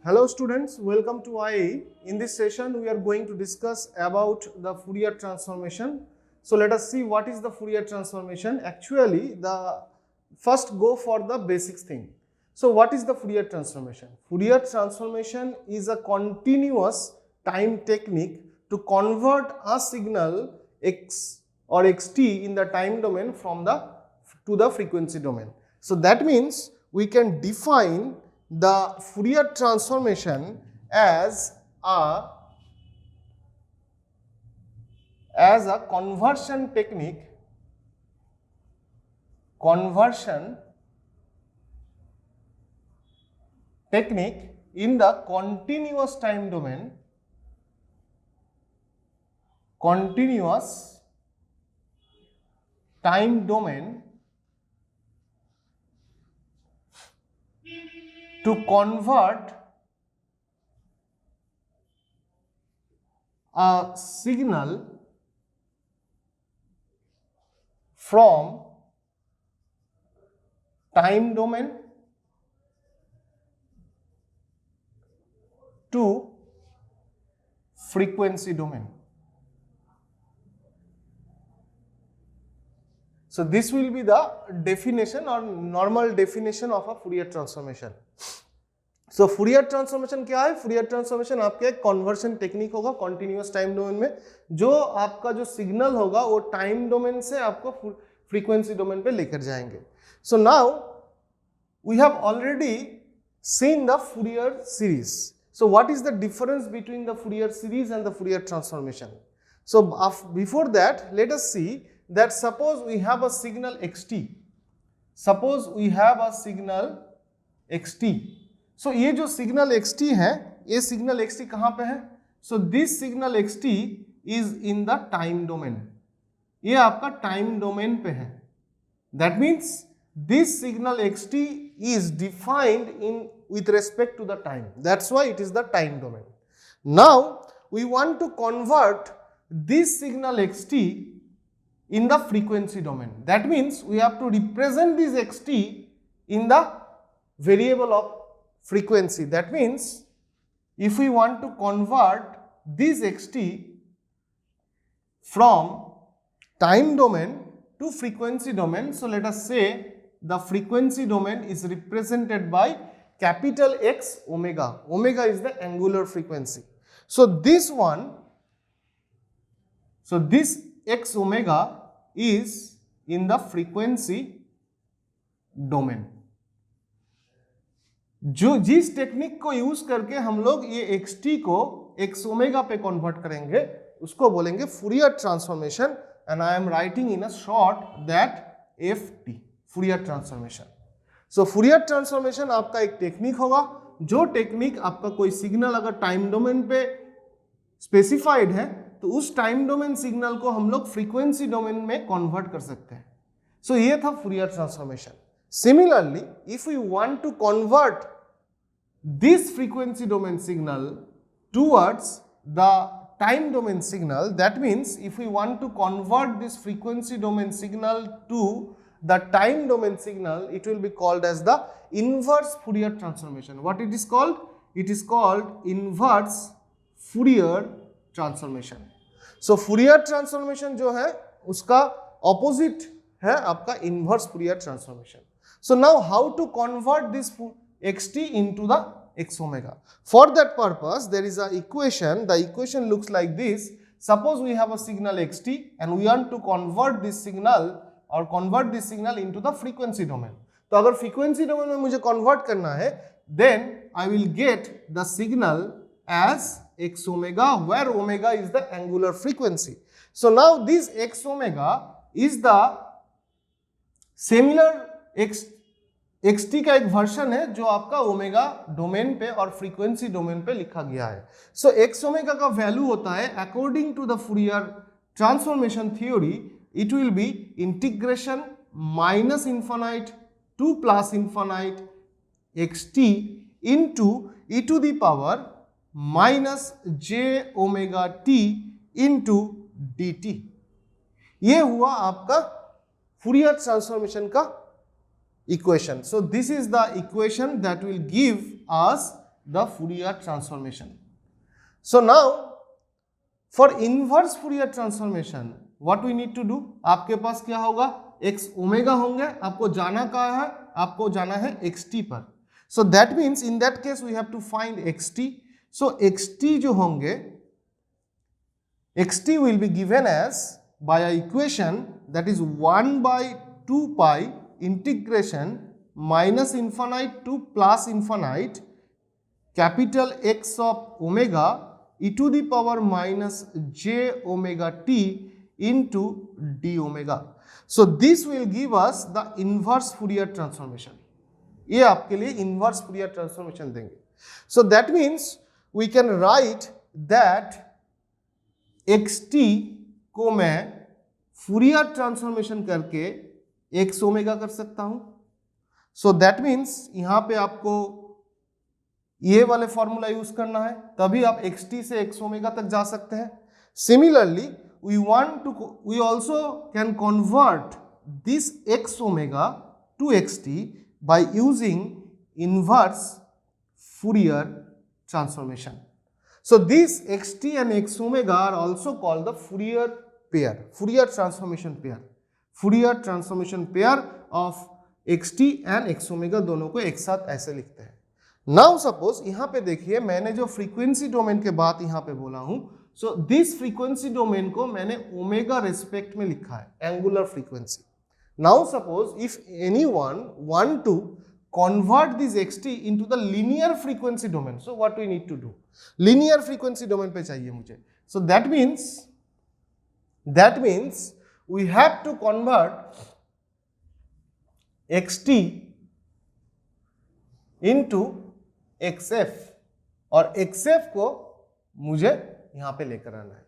Hello students, welcome to IE. In this session we are going to discuss about the Fourier transformation. So let us see what is the Fourier transformation. Actually, the first go for the basics thing. So what is the Fourier transformation? Fourier transformation is a continuous time technique to convert a signal x or xt in the time domain from to the frequency domain. So that means we can define the Fourier transformation as a conversion technique in the continuous time domain to convert a signal from time domain to frequency domain. So this will be the definition or normal definition of a Fourier transformation. So Fourier transformation क्या है? Fourier transformation आपके एक conversion technique होगा continuous time domain में, जो आपका जो signal होगा वो time domain से आपको frequency domain पे लेकर जाएंगे. So now we have already seen the Fourier series. So what is the difference between the Fourier series and the Fourier transformation? So before that, let us see that suppose we have a signal xt. So ये जो signal xt है, ये signal xt कहाँ पे है? So this signal xt is in the time domain. ये आपका time domain पे है. That means this signal xt is defined with respect to the time. That's why it is the time domain. Now we want to convert this signal xt in the frequency domain. That means we have to represent this xt in the variable of frequency. That means if we want to convert this xt from time domain to frequency domain, so let us say the frequency domain is represented by capital X omega. Omega is the angular frequency. So this x omega is in the frequency domain. जो जिस technique को use करके हम लोग ये xt को x omega पे convert करेंगे उसको बोलेंगे Fourier transformation, and I am writing in a short that FT, Fourier transformation. So Fourier transformation आपका एक टेक्निक होगा, जो टेक्निक आपका कोई सिग्नल अगर टाइम डोमेन पे स्पेसिफाइड है तो उस टाइम डोमेन सिग्नल को हम लोग फ्रीक्वेंसी डोमेन में कन्वर्ट कर सकते हैं. सो ये था Fourier transformation. Similarly, if we want to convert this frequency domain signal towards the time domain signal, that means if we want to convert this frequency domain signal to the time domain signal, it will be called as the inverse Fourier transformation. What it is called? It is called inverse Fourier transformation. So Fourier transformation जो है उसका opposite है आपका inverse Fourier transformation. So now how to convert this xt into the x omega? For that purpose there is a equation. The equation looks like this. Suppose we have a signal xt and we want to convert this signal into the frequency domain. तो अगर frequency domain में मुझे convert करना है, then I will get the signal as x omega, where omega is the angular frequency. So now this x omega is the similar xt का एक version है जो आपका ओमेगा डोमेन पे और फ्रीक्वेंसी डोमेन पे लिखा गया है. सो x ओमेगा का वैल्यू होता है according to the Fourier transformation theory, it will be integration minus infinite to plus infinite xt into e to the power minus j omega t into dt. ये हुआ आपका Fourier transformation का equation. So this is the equation that will give us the Fourier transformation. So now for inverse Fourier transformation what we need to do, आपके पास क्या होगा, x omega होंगे, आपको जाना कहाँ है, आपको जाना है xt पर. So that means in that case we have to find xt. So xt जो होंगे, xt will be given as by a equation that is 1 by 2 pi integration minus infinite to plus infinite capital X of omega e to the power minus j omega t into d omega. So this will give us the inverse Fourier transformation. ये आपके लिए inverse Fourier transformation देंगे. So that means we can write that xt को मैं Fourier transformation करके x omega कर सकता हूं. So that means यहां पे आपको ये वाले फॉर्मूला यूज करना है, तभी आप xt से x ओमेगा तक जा सकते हैं. Similarly we also can convert this x omega to xt by using inverse Fourier transformation. So this xt and x omega are also called the Fourier pair, Fourier transformation pair. Fourier transformation pair of xt and x omega दोनों को एक साथ ऐसे लिखते हैं. Now suppose यहाँ पे देखिए मैंने जो फ्रीक्वेंसी डोमेन के बात यहाँ पे बोला हूँ, सो दिस फ्रीक्वेंसी डोमेन को मैंने ओमेगा रेस्पेक्ट में लिखा है, angular frequency. Now suppose if anyone want to convert this xt into the linear frequency domain, so what we need to do, linear frequency domain पे चाहिए मुझे. So that means we have to convert xt into xf और xf को मुझे यहां पे लेकर आना है.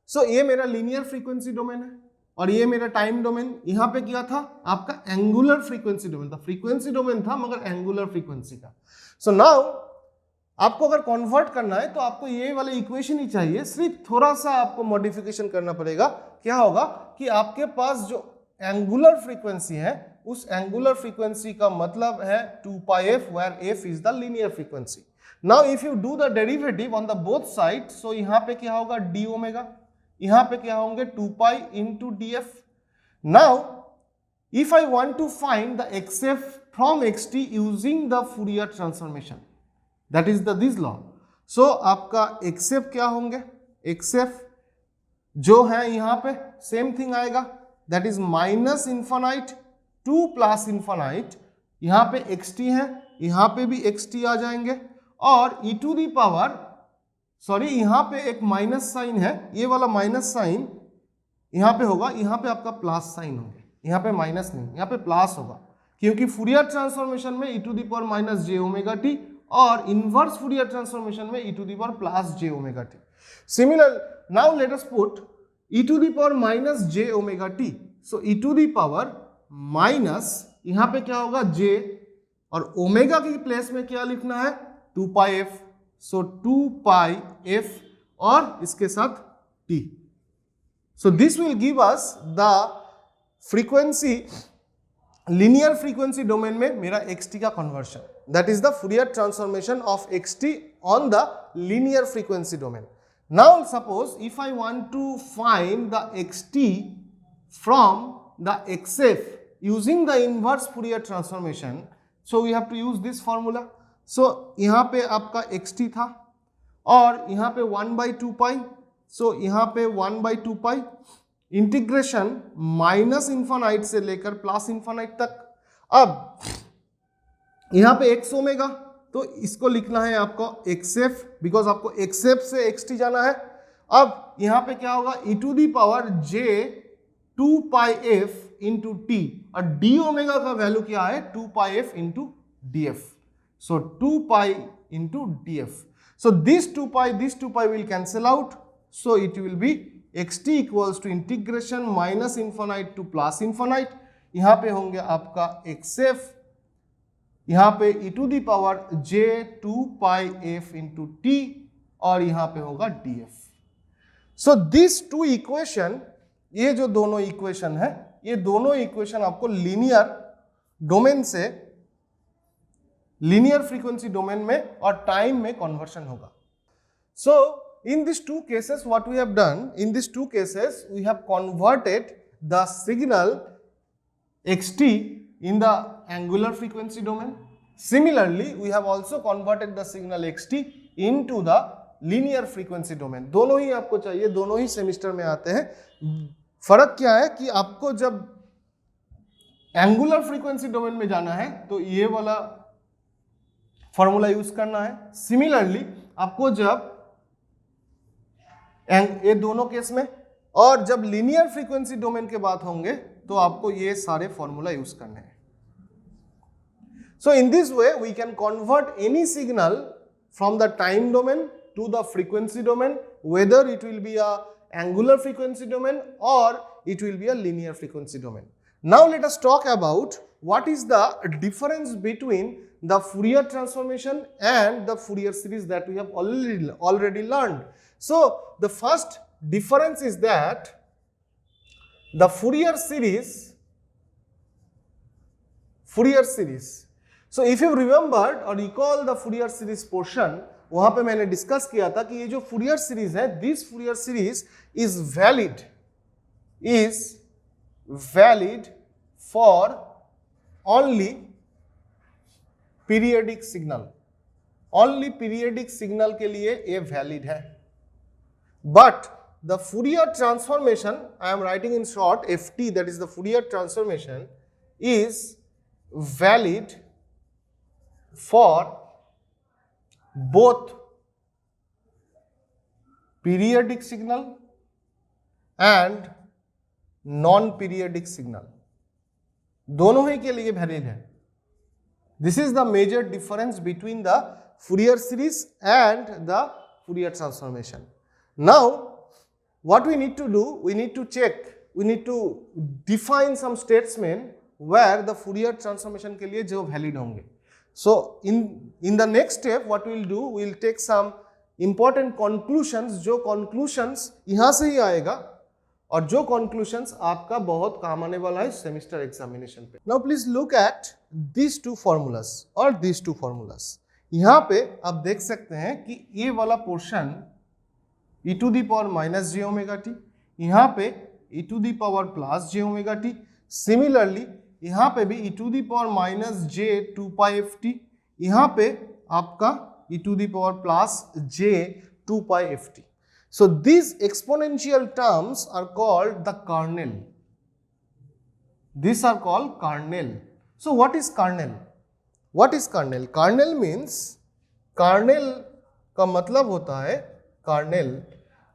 सो ये मेरा लीनियर फ्रीक्वेंसी डोमेन है और ये मेरा टाइम डोमेन. यहां पे क्या था, आपका एंगुलर फ्रीक्वेंसी डोमेन था, फ्रीक्वेंसी डोमेन था मगर एंगुलर फ्रीक्वेंसी का. सो नाउ आपको अगर कन्वर्ट करना है तो आपको ये वाले इक्वेशन ही चाहिए, सिर्फ थोड़ा सा आपको मॉडिफिकेशन करना पड़ेगा. क्या होगा कि आपके पास जो एंगुलर फ्रीक्वेंसी है उस एंगुलर फ्रीक्वेंसी का मतलब है 2 pi f where f is the linear frequency. Now if you do the derivative on the both side, so यहाँ पे क्या होगा d ओमेगा, यहाँ पे क्या होंगे 2 pi into df. Now if I want to find the xf from xt using the Fourier transformation, that is this law. So आपका xf क्या होंगे, xf जो है यहाँ पे सेम थिंग आएगा, that is minus infinite to plus infinite. यहाँ पे xt है, यहाँ पे भी xt आ जाएंगे और e to the power, sorry यहाँ पे एक माइनस साइन है, ये वाला माइनस साइन यहाँ पे होगा, यहाँ पे आपका प्लस साइन होंगे, यहाँ पे माइनस नहीं, यहाँ पे प्लस होगा क्योंकि फूरियर ट्रांसफॉर्मेशन में e to the power minus j omega t और इनवर्स फूरियर ट्रांसफॉर्मेशन में e to the power plus j omega t. Similar now let us put e to the power minus j omega t. So e to the power minus यहाँ पे क्या होगा j और omega की place में क्या लिखना है 2 pi f. सो 2 pi f और इसके साथ t. So this will give us the frequency, linear frequency domain में मेरा xt का conversion, that is the Fourier transformation of xt on the linear frequency domain. Now suppose if I want to find the xt from the xf using the inverse Fourier transformation, so we have to use this formula. So यहाँ पे आपका xt था और यहाँ पे 1/2 पाई, सो यहाँ पे 1/2 पाई integration minus infinite से लेकर प्लस इन्फानाइट तक। अब यहाँ पे x ओमेगा, तो इसको लिखना है आपको xf, बिकॉज आपको xf से xt जाना है। अब यहाँ पे क्या होगा, e to the power j 2 pi f into t, और d ओमेगा का वैल्यू क्या है 2 pi f into df, so 2 pi into df। So this 2 pi will cancel out, so it will be xt equals to integration minus infinite to plus infinite. यहाँ पे होंगे आपका xf, यहाँ पे e to the power j 2 pi f into t, और यहाँ पे होगा df। So this two equation, ये जो दोनों इक्वेशन है, ये दोनों इक्वेशन आपको लीनियर डोमेन से लीनियर फ्रीक्वेंसी डोमेन में और टाइम में कन्वर्शन होगा। सो in these two cases, what we have done, in these two cases we have converted the signal xt in the angular frequency domain. Similarly, we have also converted the signal xt into the linear frequency domain. दोनों ही आपको चाहिए, दोनों ही semester में आते हैं। फर्क क्या है कि आपको जब एंगुलर फ्रीक्वेंसी डोमेन में जाना है तो ये वाला फॉर्मूला यूज करना है। सिमिलरली आपको जब ये दोनों केस में, और जब लीनियर फ्रीक्वेंसी डोमेन के बात होंगे तो आपको ये सारे फॉर्मूला यूज करने हैं। So in this way we can convert any signal from the time domain to the frequency domain, whether it will be a angular frequency domain or it will be a linear frequency domain. Now let us talk about what is the difference between the Fourier transformation and the Fourier series that we have already learned. So the first difference is that the Fourier series, so if you remembered or recall the Fourier series portion, वहां पे मैंने discuss किया था कि ये जो Fourier series है, this Fourier series is valid for only periodic signal, only periodic signal के लिए ये वैलिड है। But the Fourier transformation, I am writing in short FT, that is the Fourier transformation is valid for both periodic signal and non-periodic signal, दोनों ही के लिए valid है। This is the major difference between the Fourier series and the Fourier transformation. Now what we need to do, we need to check, we need to define some statements where the Fourier transformation के लिए जो valid होंगे। So in the next step what we will do, we will take some important conclusions, जो conclusions यहाँ से ही आएगा और जो conclusions आपका बहुत काम आने वाला है सेमिस्टर एग्जामिनेशन पे। Now please look at these two formulas और these two formulas. यहाँ पे आप देख सकते हैं कि ये वाला portion e to the power minus j omega t, यहाँ पे e to the power plus j omega t. Similarly यहाँ पे भी e to the power minus j 2 pi f t, यहाँ पे आपका e to the power plus j 2 pi f t. So these exponential terms are called the kernel. These are called kernel. So what is kernel? What is kernel? Kernel means, kernel का मतलब होता है kernel.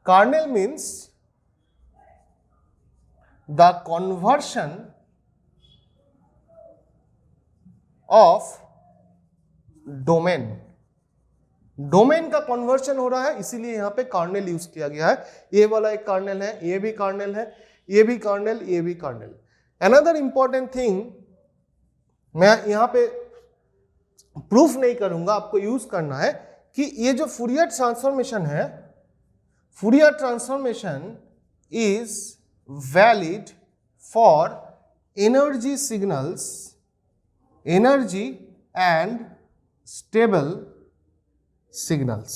Kernel means the conversion of domain. Domain का conversion हो रहा है, इसीलिए यहाँ पे कर्नेल यूज किया गया है। ये वाला एक कर्नेल है, ये भी कर्नेल है, ये भी कर्नेल, ये भी कर्नेल। अनदर इंपॉर्टेंट थिंग, मैं यहाँ पे प्रूफ नहीं करूंगा, आपको यूज करना है कि ये जो फूरियर ट्रांसफॉर्मेशन है, Fourier transformation is valid for energy signals, energy and stable signals.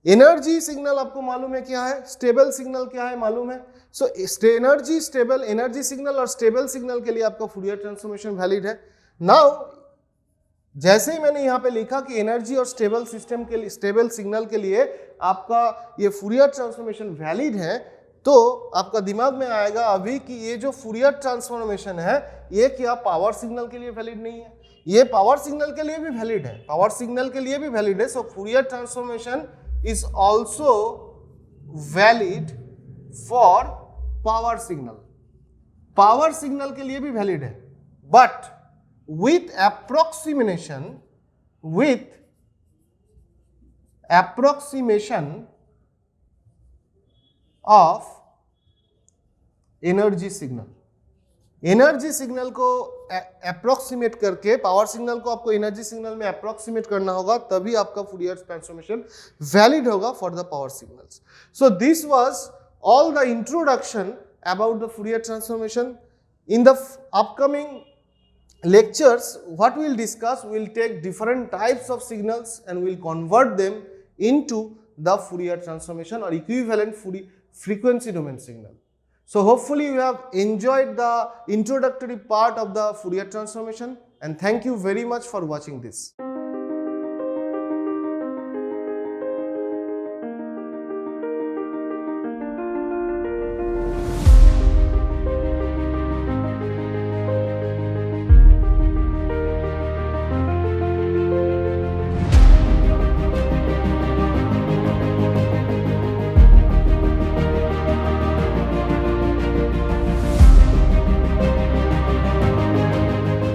Energy signal आपको मालूम है क्या है, स्टेबल सिग्नल क्या है मालूम है। सो स्टेबल एनर्जी सिग्नल और स्टेबल सिग्नल के लिए आपका फूरियर ट्रांसफॉर्मेशन वैलिड है। नाउ जैसे ही मैंने यहाँ पे लिखा कि एनर्जी और स्टेबल सिस्टम के लिए, स्टेबल सिग्नल के लिए आपका ये फूरियर ट्रांसफॉर्मेशन वैलिड है, तो आपका दिमाग में आएगा अभी कि ये जो फूरियर ट्रांसफॉर्मेशन है ये क्या पावर सिग्नल के लिए वैलिड नहीं है? ये पावर सिग्नल के लिए भी वैलिड है, पावर सिग्नल के लिए भी वैलिड है। So Fourier transformation is also valid for power signal, power signal के लिए भी वैलिड है, but with approximation of energy signal, energy signal को अप्रोक्सीमेट करके पावर सिग्नल को आपको एनर्जी सिग्नल में अप्रोक्सीमेट करना होगा, तभी आपका फूरियर ट्रांसफॉर्मेशन वैलिड होगा for the power signals. So this was all the introduction about the Fourier transformation. In the upcoming lectures, what we'll discuss, we'll take different types of signals and we'll convert them into the Fourier transformation or equivalent frequency domain signal. So hopefully you have enjoyed the introductory part of the Fourier transformation, and thank you very much for watching this.